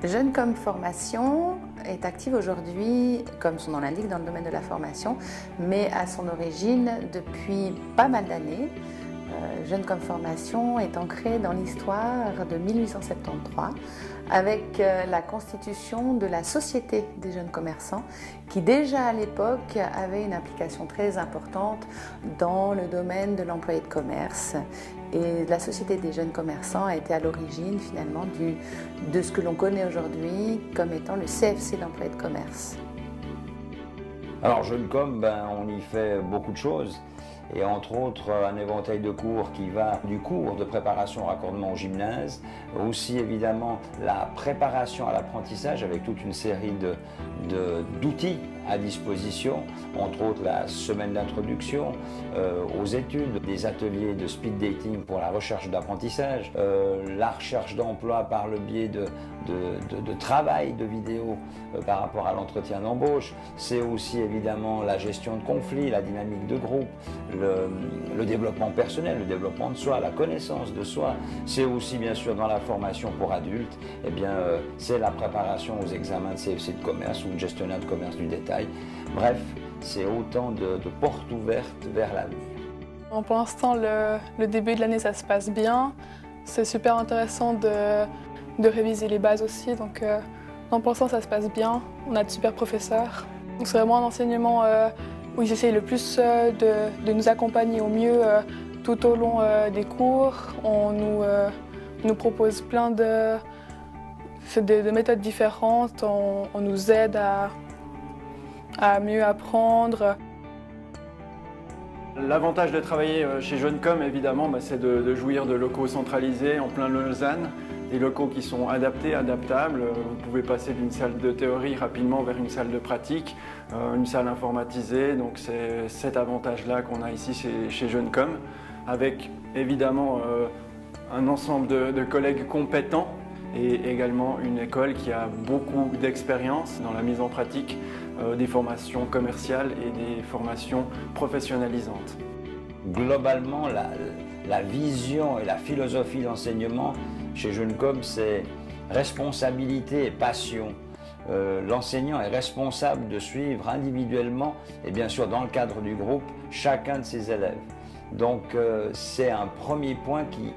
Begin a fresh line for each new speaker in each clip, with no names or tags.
Jeunes comme Formation est active aujourd'hui, comme son nom l'indique, dans le domaine de la formation, mais à son origine depuis pas mal d'années. Jeunes comme Formation est ancré dans l'histoire de 1873 avec la constitution de la Société des jeunes commerçants qui déjà à l'époque avait une implication très importante dans le domaine de l'employé de commerce. Et la Société des jeunes commerçants a été à l'origine finalement de ce que l'on connaît aujourd'hui comme étant le CFC d'employés de commerce.
Alors Jeunes Com, on y fait beaucoup de choses. Et entre autres un éventail de cours qui va du cours de préparation au raccordement au gymnase, aussi évidemment la préparation à l'apprentissage avec toute une série d'outils à disposition, entre autres la semaine d'introduction aux études, des ateliers de speed dating pour la recherche d'apprentissage, la recherche d'emploi par le biais de travail de vidéo par rapport à l'entretien d'embauche. C'est aussi évidemment la gestion de conflits, la dynamique de groupe, le développement personnel, le développement de soi, la connaissance de soi. C'est aussi bien sûr dans la formation pour adultes, c'est la préparation aux examens de CFC de commerce ou de gestionnaire de commerce du détail. Bref, c'est autant de portes ouvertes vers l'avenir.
Pour l'instant, le début de l'année, ça se passe bien. C'est super intéressant de réviser les bases aussi. Donc, pour l'instant, ça se passe bien. On a de super professeurs. C'est vraiment un enseignement où ils essayent le plus de nous accompagner au mieux tout au long des cours. On nous propose plein de méthodes différentes. On nous aide à mieux apprendre.
L'avantage de travailler chez Jeunes Com, évidemment, c'est de jouir de locaux centralisés en plein Lausanne, des locaux qui sont adaptés, adaptables. Vous pouvez passer d'une salle de théorie rapidement vers une salle de pratique, une salle informatisée. Donc c'est cet avantage-là qu'on a ici chez Jeunes Com, avec évidemment un ensemble de collègues compétents et également une école qui a beaucoup d'expérience dans la mise en pratique des formations commerciales et des formations professionnalisantes.
Globalement, la vision et la philosophie d'enseignement chez Jeunes Com, c'est responsabilité et passion. L'enseignant est responsable de suivre individuellement et bien sûr dans le cadre du groupe chacun de ses élèves. Donc c'est un premier point qui,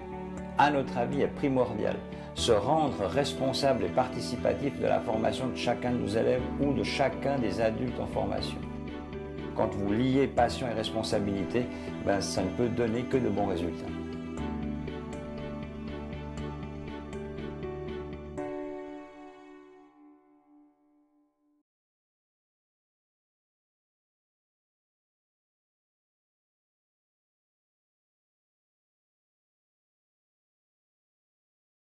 à notre avis, est primordial. Se rendre responsable et participatif de la formation de chacun de nos élèves ou de chacun des adultes en formation. Quand vous liez passion et responsabilité, ça ne peut donner que de bons résultats.